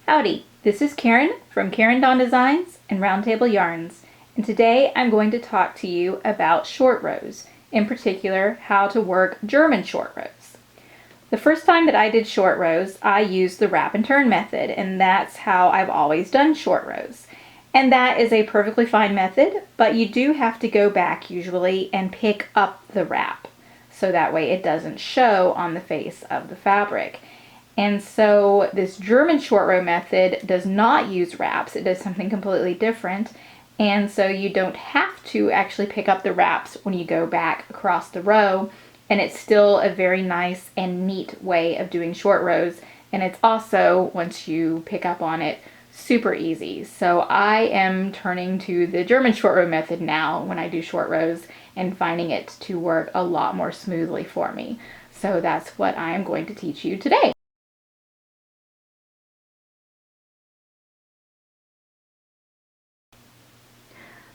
Howdy, this is Karen from KarenDawn Designs and Roundtable Yarns, and today I'm going to talk to you about short rows, in particular how to work German short rows. The first time that I did short rows, I used the wrap and turn method, and that's how I've always done short rows. And that is a perfectly fine method, but you do have to go back usually and pick up the wrap, so that way it doesn't show on the face of the fabric. And so this German short row method does not use wraps. It does something completely different. And so you don't have to actually pick up the wraps when you go back across the row. And it's still a very nice and neat way of doing short rows. And it's also, once you pick up on it, super easy. So I am turning to the German short row method now when I do short rows and finding it to work a lot more smoothly for me. So that's what I am going to teach you today.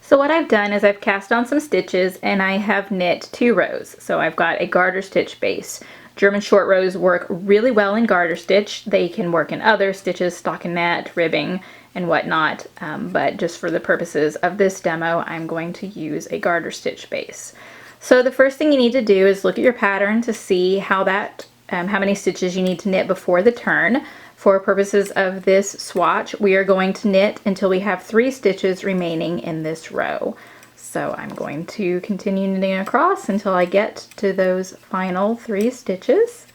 So what I've done is I've cast on some stitches and I have knit 2 rows. So I've got a garter stitch base. German short rows work really well in garter stitch. They can work in other stitches, stockinette, ribbing, and whatnot. But just for the purposes of this demo, I'm going to use a garter stitch base. So the first thing you need to do is look at your pattern to see how many stitches you need to knit before the turn. For purposes of this swatch, we are going to knit until we have 3 stitches remaining in this row. So I'm going to continue knitting across until I get to those final 3 stitches,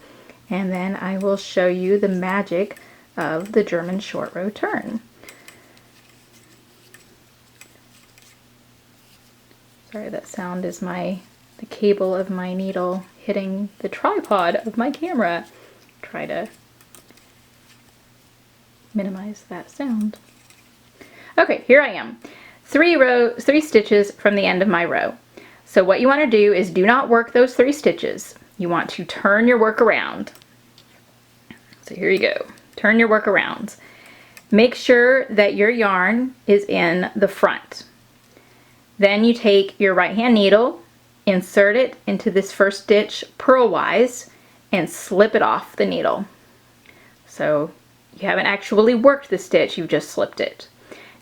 and then I will show you the magic of the German short row turn. Sorry, that sound is the cable of my needle hitting the tripod of my camera. Try to minimize that sound. Okay, here I am. 3 stitches from the end of my row. So what you want to do is do not work those 3 stitches. You want to turn your work around. So here you go. Turn your work around. Make sure that your yarn is in the front. Then you take your right hand needle, insert it into this first stitch purlwise, and slip it off the needle. So you haven't actually worked the stitch, you've just slipped it.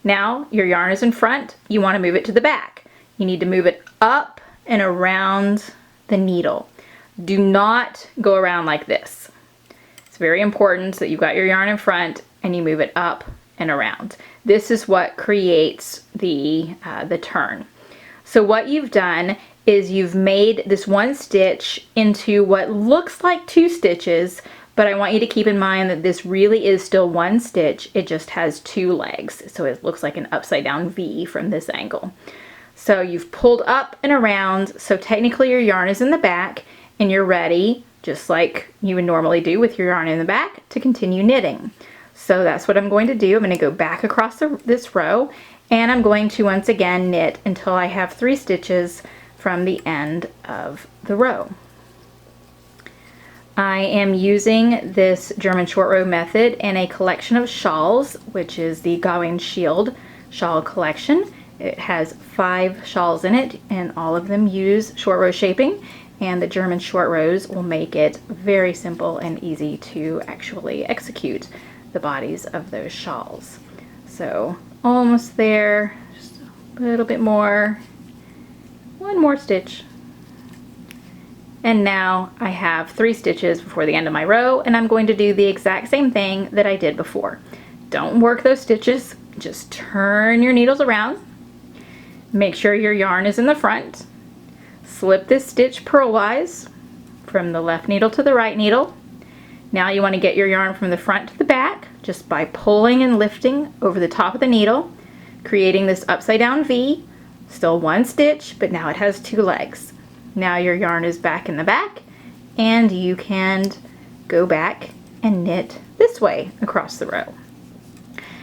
Now your yarn is in front, you want to move it to the back. You need to move it up and around the needle. Do not go around like this. It's very important that you've got your yarn in front and you move it up and around. This is what creates the turn. So what you've done is you've made this 1 stitch into what looks like 2 stitches, but I want you to keep in mind that this really is still 1 stitch. It just has 2 legs. So it looks like an upside down V from this angle. So you've pulled up and around. So technically your yarn is in the back and you're ready, just like you would normally do with your yarn in the back, to continue knitting. So that's what I'm going to do. I'm going to go back across this row and I'm going to once again knit until I have 3 stitches from the end of the row. I am using this German short row method in a collection of shawls, which is the Gawain Shield shawl collection. It has 5 shawls in it, and all of them use short row shaping, and the German short rows will make it very simple and easy to actually execute the bodies of those shawls. So almost there, just a little bit more, 1 more stitch. And now I have 3 stitches before the end of my row, and I'm going to do the exact same thing that I did before. Don't work those stitches, just turn your needles around. Make sure your yarn is in the front. Slip this stitch purlwise from the left needle to the right needle. Now you want to get your yarn from the front to the back just by pulling and lifting over the top of the needle, creating this upside down V. Still 1 stitch, but now it has 2 legs. Now your yarn is back in the back and you can go back and knit this way across the row.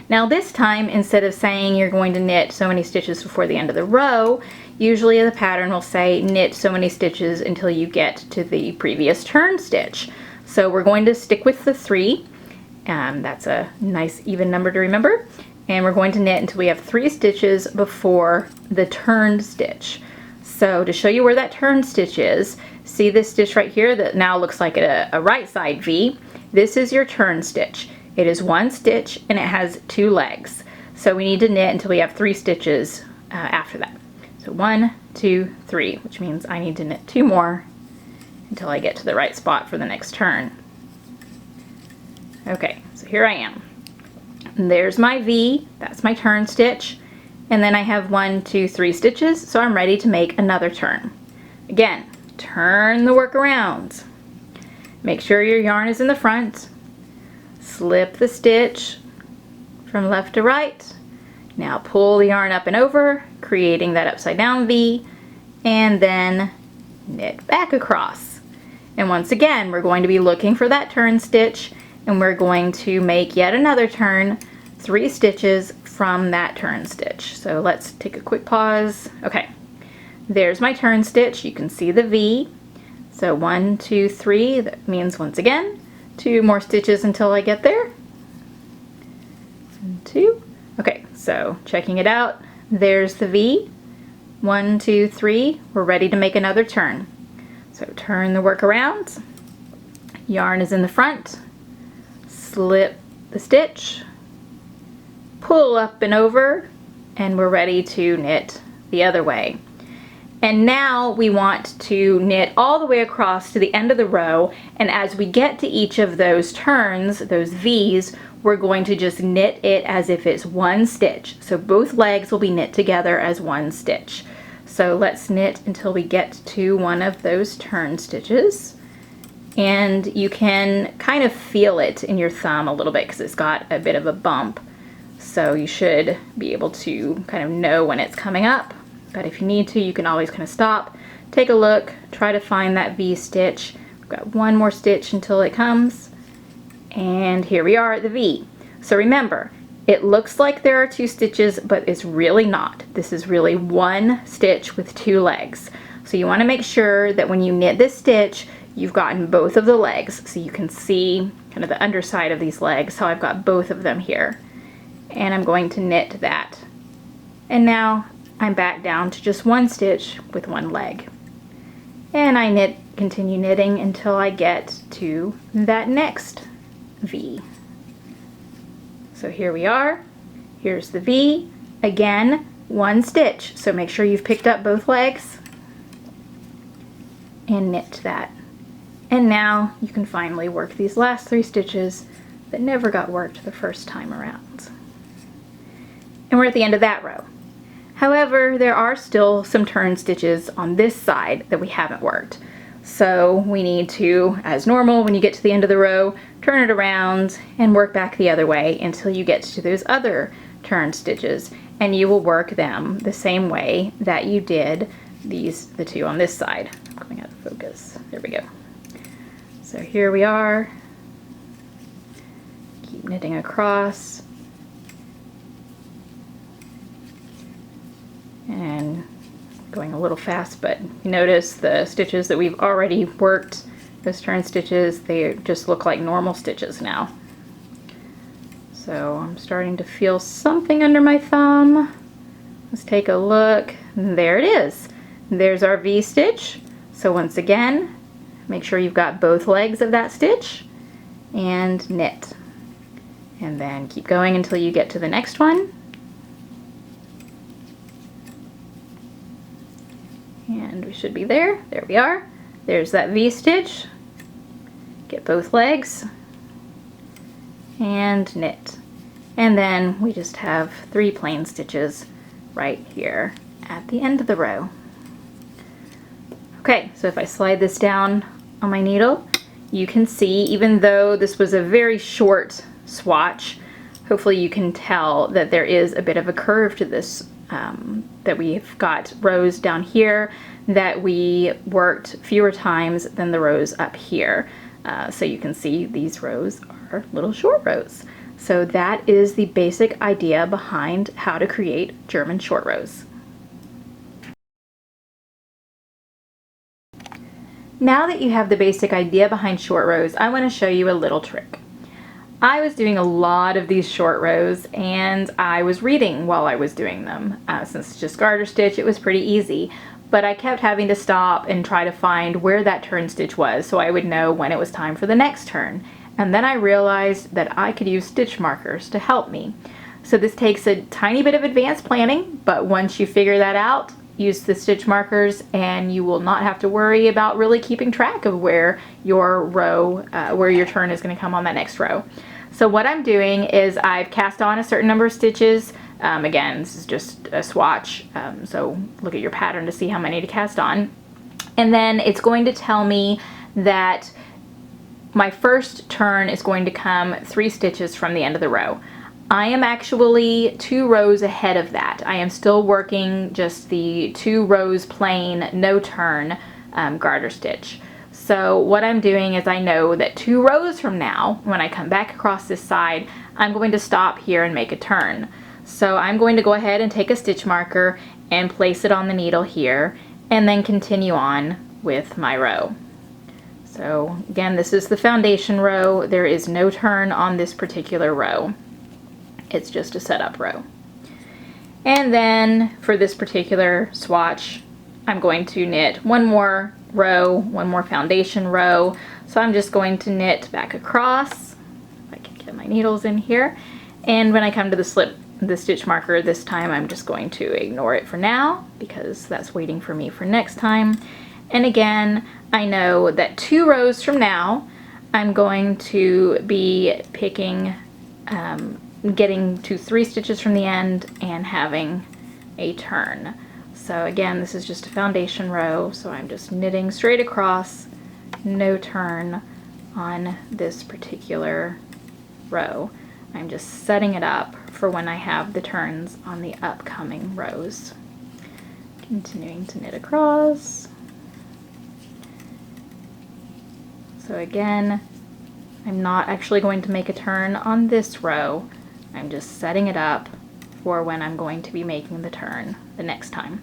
Now this time, instead of saying you're going to knit so many stitches before the end of the row, usually the pattern will say knit so many stitches until you get to the previous turn stitch. So we're going to stick with the 3. That's a nice even number to remember. And we're going to knit until we have 3 stitches before the turned stitch. So to show you where that turn stitch is, see this stitch right here that now looks like a right side V? This is your turn stitch. It is 1 stitch and it has 2 legs. So we need to knit until we have 3 stitches after that. So 1, 2, 3, which means I need to knit 2 more until I get to the right spot for the next turn. Okay, so here I am. And there's my V, that's my turn stitch, and then I have 1, 2, 3 stitches, so I'm ready to make another turn. Again, turn the work around. Make sure your yarn is in the front. Slip the stitch from left to right. Now pull the yarn up and over, creating that upside down V, and then knit back across. And once again, we're going to be looking for that turn stitch, and we're going to make yet another turn, 3 stitches from that turn stitch. So let's take a quick pause. Okay, there's my turn stitch. You can see the V. So 1, 2, 3, that means once again, 2 more stitches until I get there. 1, 2. Okay, so checking it out, there's the V. 1, 2, 3, we're ready to make another turn. So turn the work around, yarn is in the front, slip the stitch, pull up and over, and we're ready to knit the other way. And now we want to knit all the way across to the end of the row, and as we get to each of those turns, those V's, we're going to just knit it as if it's 1 stitch. So both legs will be knit together as 1 stitch. So let's knit until we get to one of those turn stitches. And you can kind of feel it in your thumb a little bit because it's got a bit of a bump. So you should be able to kind of know when it's coming up. But if you need to, you can always kind of stop, take a look, try to find that V stitch. We've got 1 more stitch until it comes. And here we are at the V. So remember, it looks like there are 2 stitches, but it's really not. This is really 1 stitch with 2 legs. So you want to make sure that when you knit this stitch, you've gotten both of the legs. So you can see kind of the underside of these legs. So I've got both of them here. And I'm going to knit that. And now I'm back down to just 1 stitch with 1 leg. And I continue knitting until I get to that next V. So here we are, here's the V, again 1 stitch, so make sure you've picked up both legs and knit that. And now you can finally work these last 3 stitches that never got worked the first time around. And we're at the end of that row. However, there are still some turn stitches on this side that we haven't worked. So we need to, as normal, when you get to the end of the row, turn it around and work back the other way until you get to those other turn stitches, and you will work them the same way that you did the 2 on this side. I'm going out of focus. There we go. So here we are. Keep knitting across. And going a little fast, but you notice the stitches that we've already worked, those turn stitches, they just look like normal stitches now. So I'm starting to feel something under my thumb. Let's take a look. There it is. There's our V stitch. So once again, make sure you've got both legs of that stitch and knit. And then keep going until you get to the next one. And we should be there. There we are. There's that V stitch. Get both legs and knit. And then we just have 3 plain stitches right here at the end of the row. Okay, so if I slide this down on my needle, you can see, even though this was a very short swatch, hopefully you can tell that there is a bit of a curve to this, that we've got rows down here that we worked fewer times than the rows up here. So you can see these rows are little short rows. So that is the basic idea behind how to create German short rows. Now that you have the basic idea behind short rows, I want to show you a little trick. I was doing a lot of these short rows and I was reading while I was doing them. Since it's just garter stitch, it was pretty easy, but I kept having to stop and try to find where that turn stitch was so I would know when it was time for the next turn. And then I realized that I could use stitch markers to help me. So this takes a tiny bit of advanced planning, but once you figure that out, use the stitch markers and you will not have to worry about really keeping track of where your row, where your turn is going to come on that next row. So what I'm doing is I've cast on a certain number of stitches. Again, this is just a swatch, so look at your pattern to see how many to cast on. And then it's going to tell me that my first turn is going to come 3 stitches from the end of the row. I am actually 2 rows ahead of that. I am still working just the 2 rows plain, no turn garter stitch. So what I'm doing is I know that 2 rows from now, when I come back across this side, I'm going to stop here and make a turn. So I'm going to go ahead and take a stitch marker and place it on the needle here, and then continue on with my row. So again, this is the foundation row. There is no turn on this particular row. It's just a setup row. And then for this particular swatch, I'm going to knit one more row, one more foundation row. So I'm just going to knit back across. If I can get my needles in here. And when I come to the stitch marker this time, I'm just going to ignore it for now because that's waiting for me for next time. And again, I know that 2 rows from now, I'm going to be picking, getting to 3 stitches from the end and having a turn. So again, this is just a foundation row, so I'm just knitting straight across, no turn on this particular row. I'm just setting it up for when I have the turns on the upcoming rows. Continuing to knit across. So again, I'm not actually going to make a turn on this row. I'm just setting it up for when I'm going to be making the turn the next time.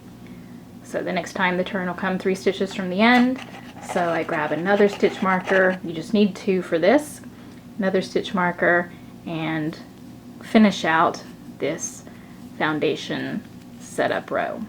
So the next time the turn will come 3 stitches from the end. So I grab another stitch marker. You just need 2 for this. Another stitch marker and finish out this foundation setup row.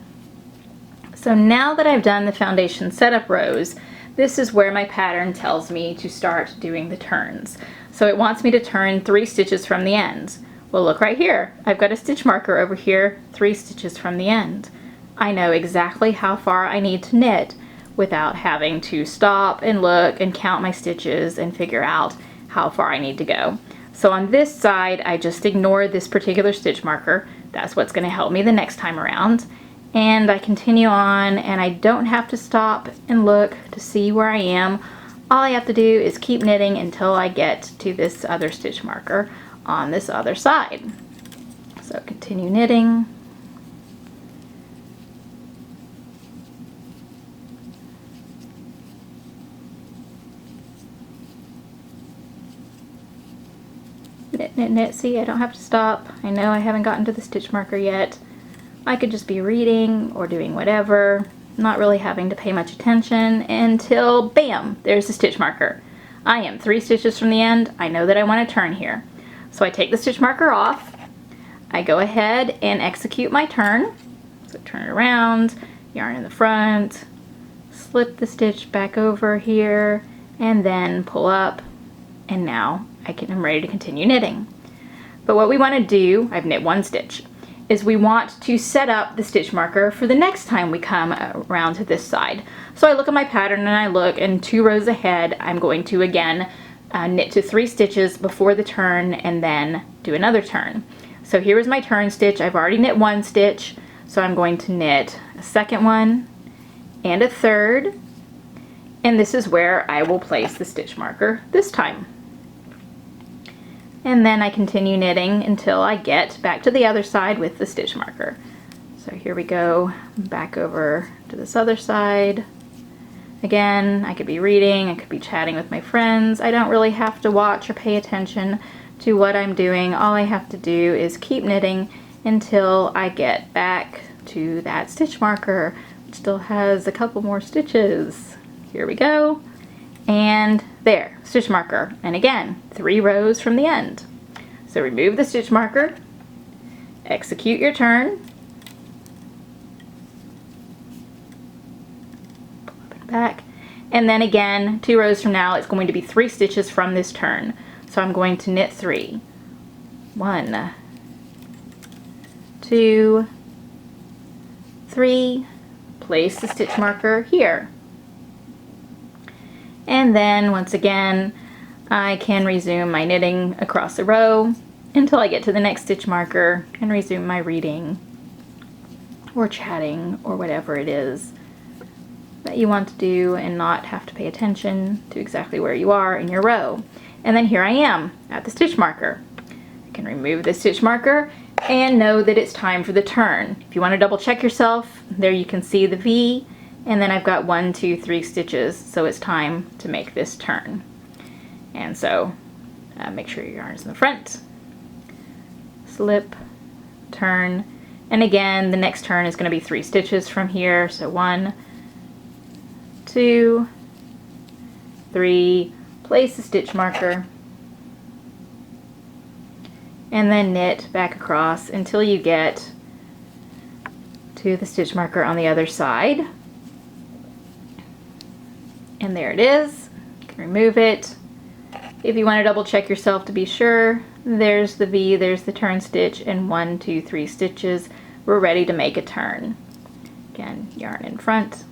So now that I've done the foundation setup rows, this is where my pattern tells me to start doing the turns. So it wants me to turn 3 stitches from the ends. Well, look right here. I've got a stitch marker over here, 3 stitches from the end. I know exactly how far I need to knit without having to stop and look and count my stitches and figure out how far I need to go. So on this side, I just ignore this particular stitch marker. That's what's going to help me the next time around. And I continue on, and I don't have to stop and look to see where I am. All I have to do is keep knitting until I get to this other stitch marker on this other side. So continue knitting. Knit, knit, knit. See, I don't have to stop. I know I haven't gotten to the stitch marker yet. I could just be reading or doing whatever, not really having to pay much attention until, bam, there's the stitch marker. I am 3 stitches from the end. I know that I want to turn here. So I take the stitch marker off. I go ahead and execute my turn. So turn it around, yarn in the front, slip the stitch back over here, and then pull up, and now I'm ready to continue knitting. But what we want to do, I've knit 1 stitch, is we want to set up the stitch marker for the next time we come around to this side. So I look at my pattern and I look, and 2 rows ahead, I'm going to again knit to 3 stitches before the turn and then do another turn. So here is my turn stitch. I've already knit 1 stitch, so I'm going to knit a second one and a third, and this is where I will place the stitch marker this time. And then I continue knitting until I get back to the other side with the stitch marker. So here we go, back over to this other side. Again, I could be reading, I could be chatting with my friends. I don't really have to watch or pay attention to what I'm doing. All I have to do is keep knitting until I get back to that stitch marker, which still has a couple more stitches. Here we go. And there, stitch marker. And again, 3 rows from the end. So remove the stitch marker, execute your turn, pull up and back, and then again, 2 rows from now, it's going to be 3 stitches from this turn. So I'm going to knit 3. 1, 2, 3, place the stitch marker here. And then once again, I can resume my knitting across the row until I get to the next stitch marker and resume my reading or chatting or whatever it is that you want to do and not have to pay attention to exactly where you are in your row. And then here I am at the stitch marker. I can remove the stitch marker and know that it's time for the turn. If you want to double check yourself, there you can see the V, and then I've got 1, 2, 3 stitches, so it's time to make this turn. And so make sure your yarn is in the front, slip, turn, and again the next turn is going to be 3 stitches from here, so 1, 2, 3, place the stitch marker, and then knit back across until you get to the stitch marker on the other side. And there it is. You can remove it. If you want to double check yourself to be sure, there's the V, there's the turn stitch, and 1, 2, 3 stitches. We're ready to make a turn. Again, yarn in front,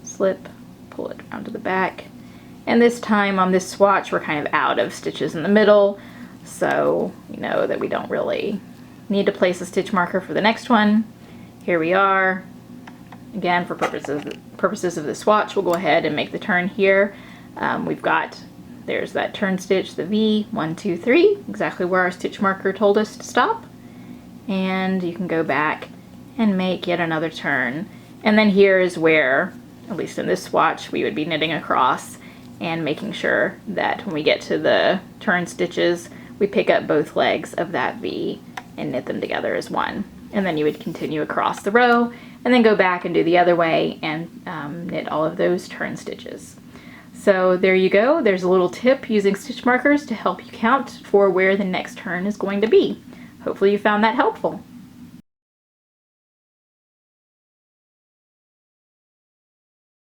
slip, pull it around to the back. And this time on this swatch, we're kind of out of stitches in the middle, so you know that we don't really need to place a stitch marker for the next one. Here we are. Again, for purposes of the swatch, we'll go ahead and make the turn here. There's that turn stitch, the V, 1, 2, 3, exactly where our stitch marker told us to stop. And you can go back and make yet another turn. And then here is where, at least in this swatch, we would be knitting across and making sure that when we get to the turn stitches, we pick up both legs of that V and knit them together as one. And then you would continue across the row and then go back and do the other way and knit all of those turn stitches. So there you go. There's a little tip using stitch markers to help you count for where the next turn is going to be. Hopefully you found that helpful.